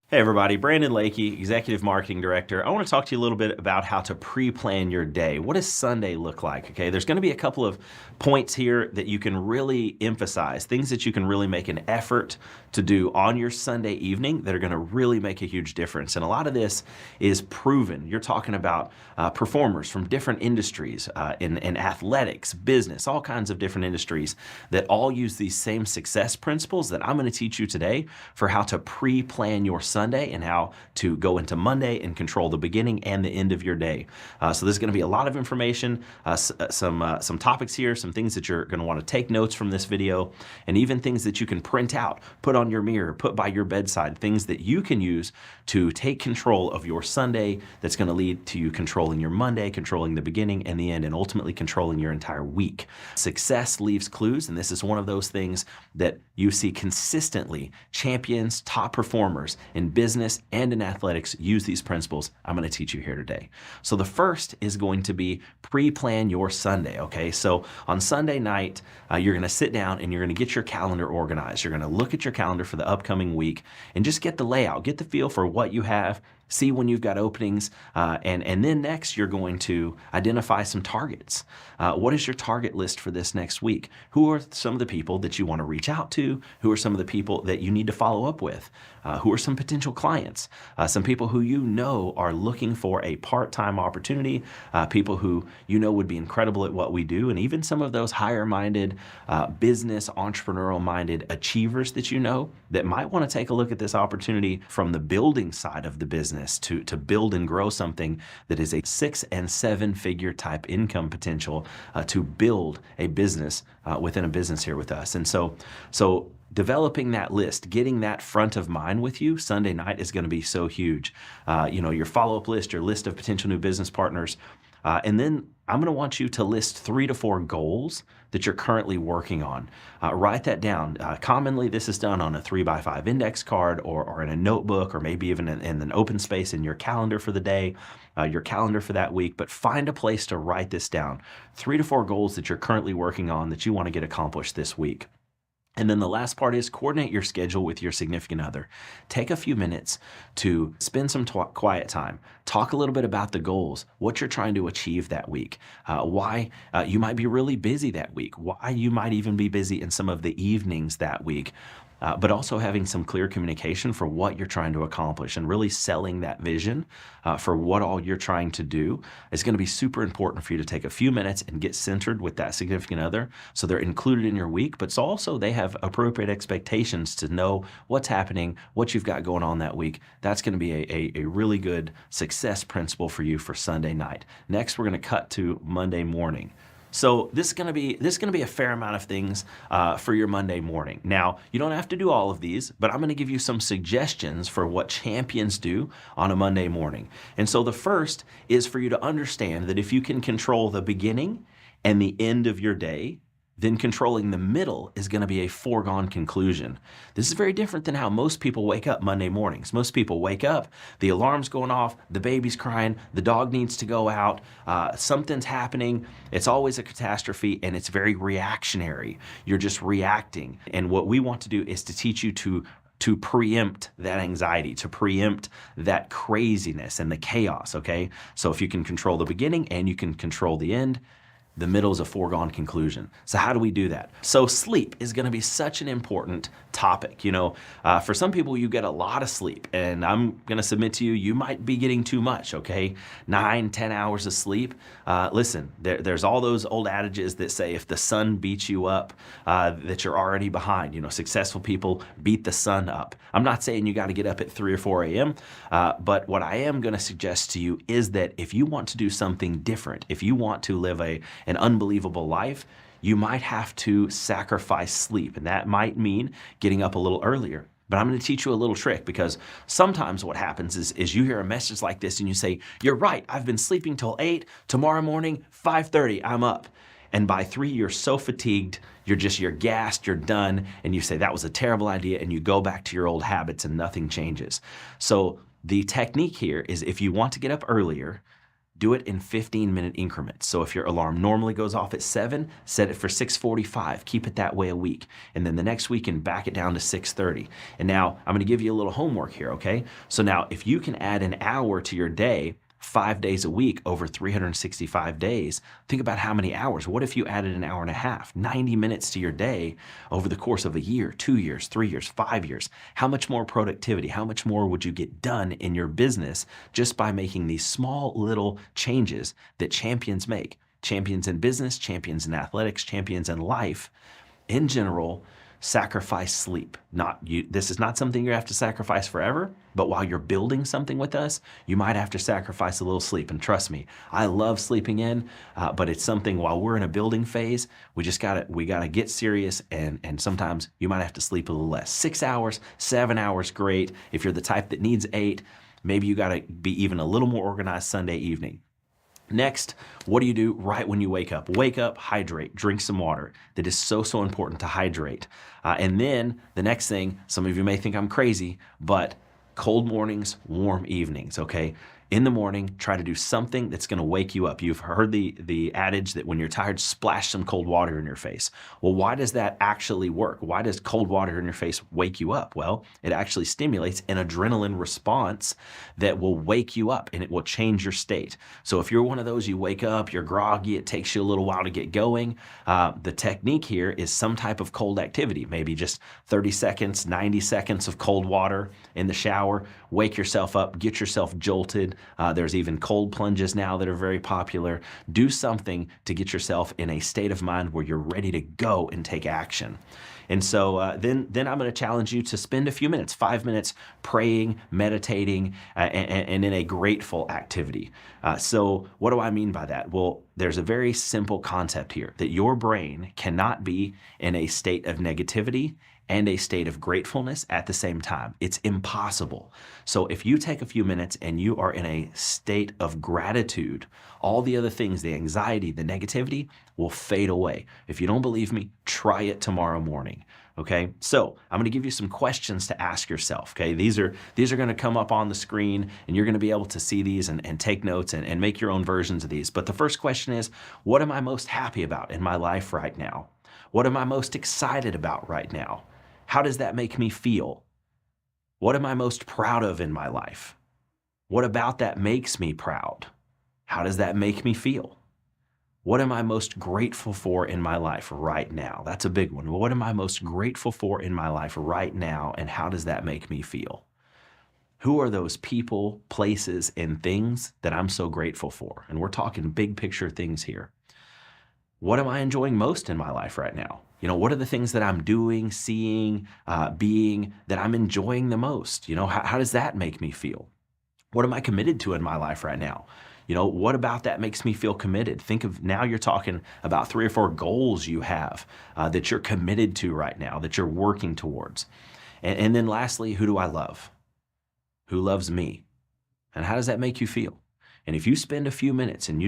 Hey everybody, Brandon Lakey, Executive Marketing Director. I want to talk to you a little bit about how to pre-plan your day. What does Sunday look like? Okay, there's going to be a couple of points here that you can really emphasize, things that you can really make an effort to do on your Sunday evening that are going to really make a huge difference. And a lot of this is proven. You're talking about performers from different industries in athletics, business, all kinds of different industries that all use these same success principles that I'm going to teach you today for how to pre-plan your Sunday and how to go into Monday and control the beginning and the end of your day. So there's going to be a lot of information, some topics here, some things that you're going to want to take notes from this video, and even things that you can print out, put on your mirror, put by your bedside, things that you can use to take control of your Sunday that's going to lead to you controlling your Monday, controlling the beginning and the end, and ultimately controlling your entire week. Success leaves clues, and this is one of those things that you see consistently. Champions, top performers in business and in athletics use these principles. I'm going to teach you here today. So the first is going to be pre-plan your Sunday, okay? So on Sunday night, you're going to sit down and you're going to get your calendar organized. You're going to look at your calendar for the upcoming week and just get the layout, get the feel for what you have, see when you've got openings, and then next you're going to identify some targets. What is your target list for this next week? Who are some of the people that you want to reach out to? Who are some of the people that you need to follow up with? Who are some potential clients? Some people who you know are looking for a part-time opportunity, people who you know would be incredible at what we do, and even some of those higher-minded, business, entrepreneurial-minded achievers that you know that might want to take a look at this opportunity from the building side of the business to build and grow something that is a 6- and 7-figure type income potential to build a business within a business here with us. And so developing that list, getting that front of mind with you Sunday night is going to be so huge. Your follow-up list, your list of potential new business partners, and then I'm going to want you to list 3 to 4 goals that you're currently working on. Write that down. Commonly, this is done on a 3x5 index card or in a notebook, or maybe even in an open space in your calendar for the day, your calendar for that week. But find a place to write this down. 3 to 4 goals that you're currently working on that you want to get accomplished this week. And then the last part is coordinate your schedule with your significant other. Take a few minutes to spend some quiet time. Talk a little bit about the goals, what you're trying to achieve that week, why you might be really busy that week, why you might even be busy in some of the evenings that week. But also having some clear communication for what you're trying to accomplish and really selling that vision for what all you're trying to do is going to be super important for you to take a few minutes and get centered with that significant other so they're included in your week, but also they have appropriate expectations to know what's happening, what you've got going on that week. That's going to be a really good success principle for you for Sunday night. Next, we're going to cut to Monday morning. So this is going to be a fair amount of things for your Monday morning. Now, you don't have to do all of these, but I'm going to give you some suggestions for what champions do on a Monday morning. And so the first is for you to understand that if you can control the beginning and the end of your day, then controlling the middle is going to be a foregone conclusion. This is very different than how most people wake up Monday mornings. Most people wake up, the alarm's going off, the baby's crying, the dog needs to go out, something's happening. It's always a catastrophe and it's very reactionary. You're just reacting. And what we want to do is to teach you to preempt that anxiety, to preempt that craziness and the chaos, okay? So if you can control the beginning and you can control the end, the middle is a foregone conclusion. So how do we do that? So sleep is going to be such an important topic. For some people, you get a lot of sleep, and I'm going to submit to you, you might be getting too much, okay? 9, 10 hours of sleep. Listen, there's all those old adages that say if the sun beats you up, that you're already behind. Successful people beat the sun up. I'm not saying you got to get up at 3 or 4 a.m., but what I am going to suggest to you is that if you want to do something different, if you want to live an unbelievable life, you might have to sacrifice sleep. And that might mean getting up a little earlier. But I'm going to teach you a little trick, because sometimes what happens is you hear a message like this and you say, you're right, I've been sleeping till 8, tomorrow morning, 5:30, I'm up. And by 3, you're so fatigued, you're gassed, you're done, and you say, that was a terrible idea, and you go back to your old habits and nothing changes. So the technique here is if you want to get up earlier, Do it in 15-minute increments. So if your alarm normally goes off at 7, set it for 6:45. Keep it that way a week. And then the next weekend, back it down to 6:30. And now I'm going to give you a little homework here, okay? So now if you can add an hour to your day 5 days a week over 365 days, think about how many hours. What if you added an hour and a half, 90 minutes to your day over the course of a year, 2 years, 3 years, 5 years? How much more productivity, how much more would you get done in your business just by making these small little changes that champions make? Champions in business, champions in athletics, champions in life in general sacrifice sleep. This is not something you have to sacrifice forever, but while you're building something with us, you might have to sacrifice a little sleep. And trust me, I love sleeping in, but it's something while we're in a building phase, we gotta get serious, and sometimes you might have to sleep a little less. 6 hours, 7 hours, great. If you're the type that needs 8, maybe you gotta be even a little more organized Sunday evening. Next, what do you do right when you wake up? Wake up, hydrate, drink some water. That is so important to hydrate. And then the next thing, some of you may think I'm crazy, but cold mornings, warm evenings, okay? In the morning, try to do something that's gonna wake you up. You've heard the adage that when you're tired, splash some cold water in your face. Well, why does that actually work? Why does cold water in your face wake you up? Well, it actually stimulates an adrenaline response that will wake you up and it will change your state. So if you're one of those, you wake up, you're groggy, it takes you a little while to get going, the technique here is some type of cold activity, maybe just 30 seconds, 90 seconds of cold water in the shower, wake yourself up, get yourself jolted. There's even cold plunges now that are very popular. Do something to get yourself in a state of mind where you're ready to go and take action. And so then I'm going to challenge you to spend a few minutes, 5 minutes praying, meditating, and in a grateful activity. So what do I mean by that? Well, there's a very simple concept here that your brain cannot be in a state of negativity and a state of gratefulness at the same time. It's impossible. So if you take a few minutes and you are in a state of gratitude, all the other things, the anxiety, the negativity will fade away. If you don't believe me, try it tomorrow morning. Okay, so I'm going to give you some questions to ask yourself. Okay, these are going to come up on the screen, and you're going to be able to see these and take notes and make your own versions of these. But the first question is, what am I most happy about in my life right now? What am I most excited about right now? How does that make me feel? What am I most proud of in my life? What about that makes me proud? How does that make me feel? What am I most grateful for in my life right now? That's a big one. What am I most grateful for in my life right now, and how does that make me feel? Who are those people, places, and things that I'm so grateful for? And we're talking big picture things here. What am I enjoying most in my life right now? You know, what are the things that I'm doing, seeing, being that I'm enjoying the most? You know, how does that make me feel? What am I committed to in my life right now? You know, what about that makes me feel committed? Think of now you're talking about 3 or 4 goals you have that you're committed to right now, that you're working towards. And then lastly, who do I love? Who loves me? And how does that make you feel? And if you spend a few minutes and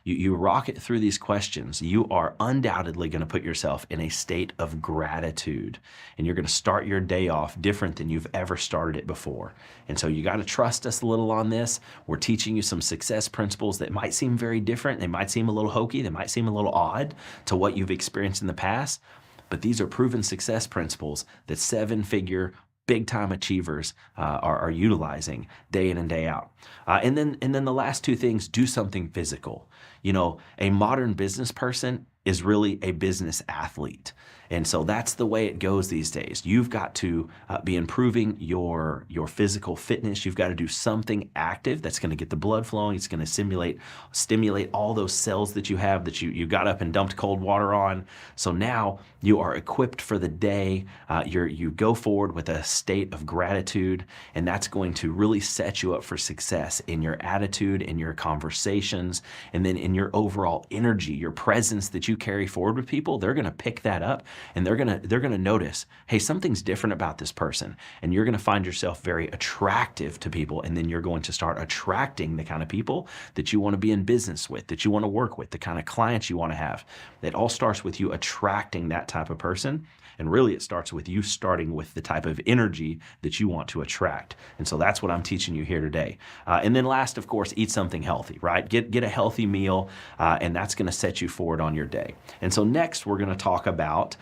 you rocket through these questions, you are undoubtedly going to put yourself in a state of gratitude. And you're going to start your day off different than you've ever started it before. And so you got to trust us a little on this. We're teaching you some success principles that might seem very different. They might seem a little hokey. They might seem a little odd to what you've experienced in the past. But these are proven success principles that 7-figure big-time achievers are utilizing day in and day out. And then the last 2 things, do something physical. You know, a modern business person is really a business athlete. And so that's the way it goes these days. You've got to be improving your physical fitness. You've got to do something active that's going to get the blood flowing. It's going to stimulate all those cells that you have that you got up and dumped cold water on. So now you are equipped for the day. You go forward with a state of gratitude, and that's going to really set you up for success in your attitude, in your conversations, and then in your overall energy, your presence that you carry forward with people. They're going to pick that up. and they're gonna notice, hey, something's different about this person, and you're gonna find yourself very attractive to people, and then you're going to start attracting the kind of people that you want to be in business with, that you want to work with, the kind of clients you want to have. It all starts with you attracting that type of person. And really, it starts with you starting with the type of energy that you want to attract. And so that's what I'm teaching you here today. And then last, of course, eat something healthy, right? Get a healthy meal, and that's going to set you forward on your day. And so next, we're going to talk about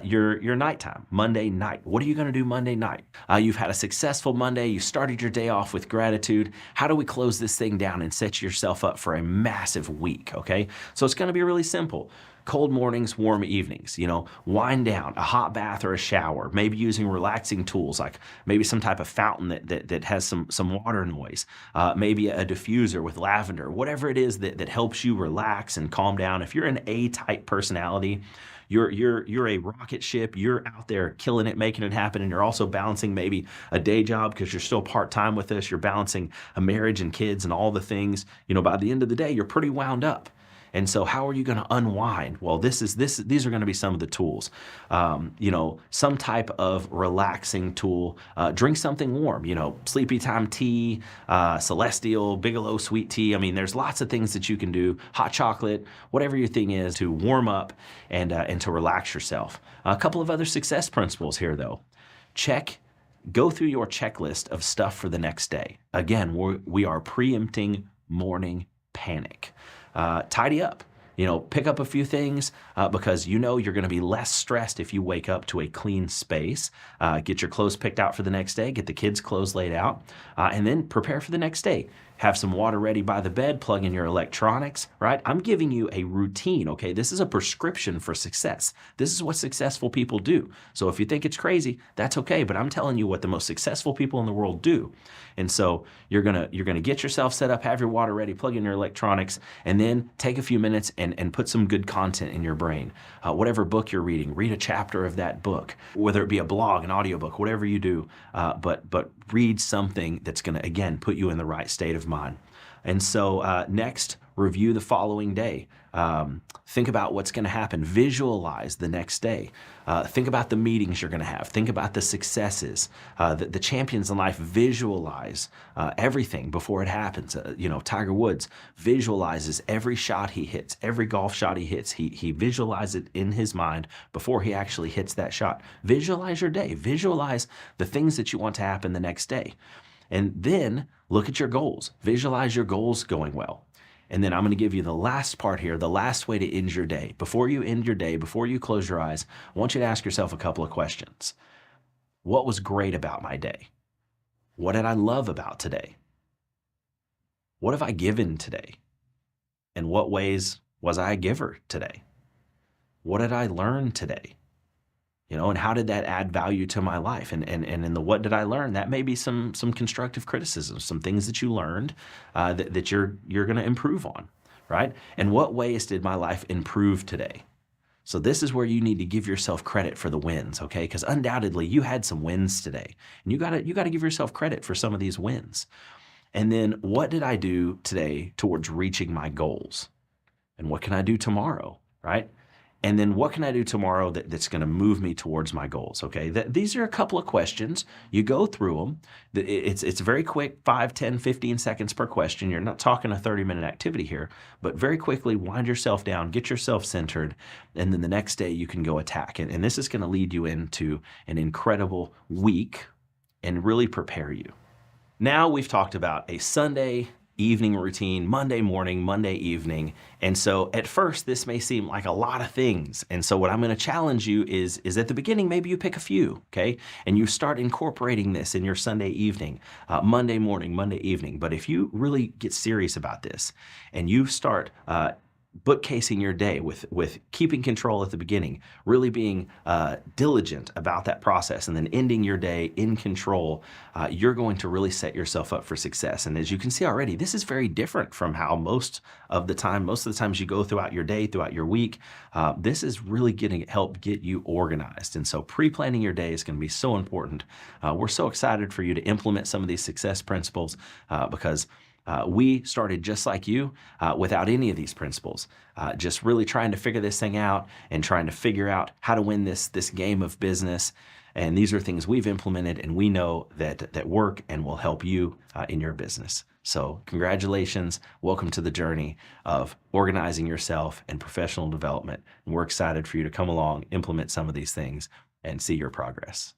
your nighttime, Monday night. What are you going to do Monday night? You've had a successful Monday. You started your day off with gratitude. How do we close this thing down and set yourself up for a massive week, okay? So it's going to be really simple. Cold mornings, warm evenings, wind down, a hot bath or a shower, maybe using relaxing tools like maybe some type of fountain that has some water noise, maybe a diffuser with lavender, whatever it is that helps you relax and calm down. If you're an A-type personality, you're a rocket ship, you're out there killing it, making it happen, and you're also balancing maybe a day job because you're still part-time with this, you're balancing a marriage and kids and all the things, by the end of the day, you're pretty wound up. And so how are you going to unwind? Well, these are going to be some of the tools. Some type of relaxing tool. Drink something warm, sleepy time tea, Celestial, Bigelow sweet tea. I mean, there's lots of things that you can do. Hot chocolate, whatever your thing is to warm up and to relax yourself. A couple of other success principles here, though. Go through your checklist of stuff for the next day. Again, we are preempting morning panic. Tidy up, pick up a few things because you're going to be less stressed if you wake up to a clean space. Get your clothes picked out for the next day, get the kids' clothes laid out, and then prepare for the next day. Have some water ready by the bed, plug in your electronics, right? I'm giving you a routine, okay? This is a prescription for success. This is what successful people do. So if you think it's crazy, that's okay, but I'm telling you what the most successful people in the world do. And so you're gonna get yourself set up, have your water ready, plug in your electronics, and then take a few minutes and put some good content in your brain. Whatever book you're reading, read a chapter of that book, whether it be a blog, an audiobook, whatever you do, but read something that's gonna, again, put you in the right state of mind. And so next, review the following day. Think about what's going to happen. Visualize the next day. Think about the meetings you're going to have. Think about the successes. The champions in life visualize everything before it happens. Tiger Woods visualizes every shot he hits, every golf shot he hits. He visualizes it in his mind before he actually hits that shot. Visualize your day. Visualize the things that you want to happen the next day. And then look at your goals. Visualize your goals going well. And then I'm going to give you the last part here, the last way to end your day. Before you end your day, before you close your eyes, I want you to ask yourself a couple of questions. What was great about my day? What did I love about today? What have I given today? In what ways was I a giver today? What did I learn today? And how did that add value to my life? And in the what did I learn? That may be some constructive criticism, some things that you learned that you're going to improve on, right? And what ways did my life improve today? So this is where you need to give yourself credit for the wins, okay? Because undoubtedly you had some wins today, and you gotta give yourself credit for some of these wins. And then what did I do today towards reaching my goals? And what can I do tomorrow, right? And then what can I do tomorrow that's going to move me towards my goals, okay? These are a couple of questions. You go through them. It's very quick, 5, 10, 15 seconds per question. You're not talking a 30-minute activity here, but very quickly wind yourself down, get yourself centered, and then the next day you can go attack. And this is going to lead you into an incredible week and really prepare you. Now we've talked about a Sunday evening routine, Monday morning, Monday evening. And so at first, this may seem like a lot of things. And so what I'm going to challenge you is at the beginning, maybe you pick a few, okay? And you start incorporating this in your Sunday evening, Monday morning, Monday evening. But if you really get serious about this and you start bookcasing your day with keeping control at the beginning, really being diligent about that process, and then ending your day in control, you're going to really set yourself up for success. And as you can see already, this is very different from how most of the times you go throughout your day, throughout your week. This is really going to help get you organized. And so pre-planning your day is going to be so important. We're so excited for you to implement some of these success principles because We started just like you without any of these principles, just really trying to figure this thing out and trying to figure out how to win this game of business. And these are things we've implemented and we know that work and will help you in your business. So congratulations. Welcome to the journey of organizing yourself and professional development. And we're excited for you to come along, implement some of these things, and see your progress.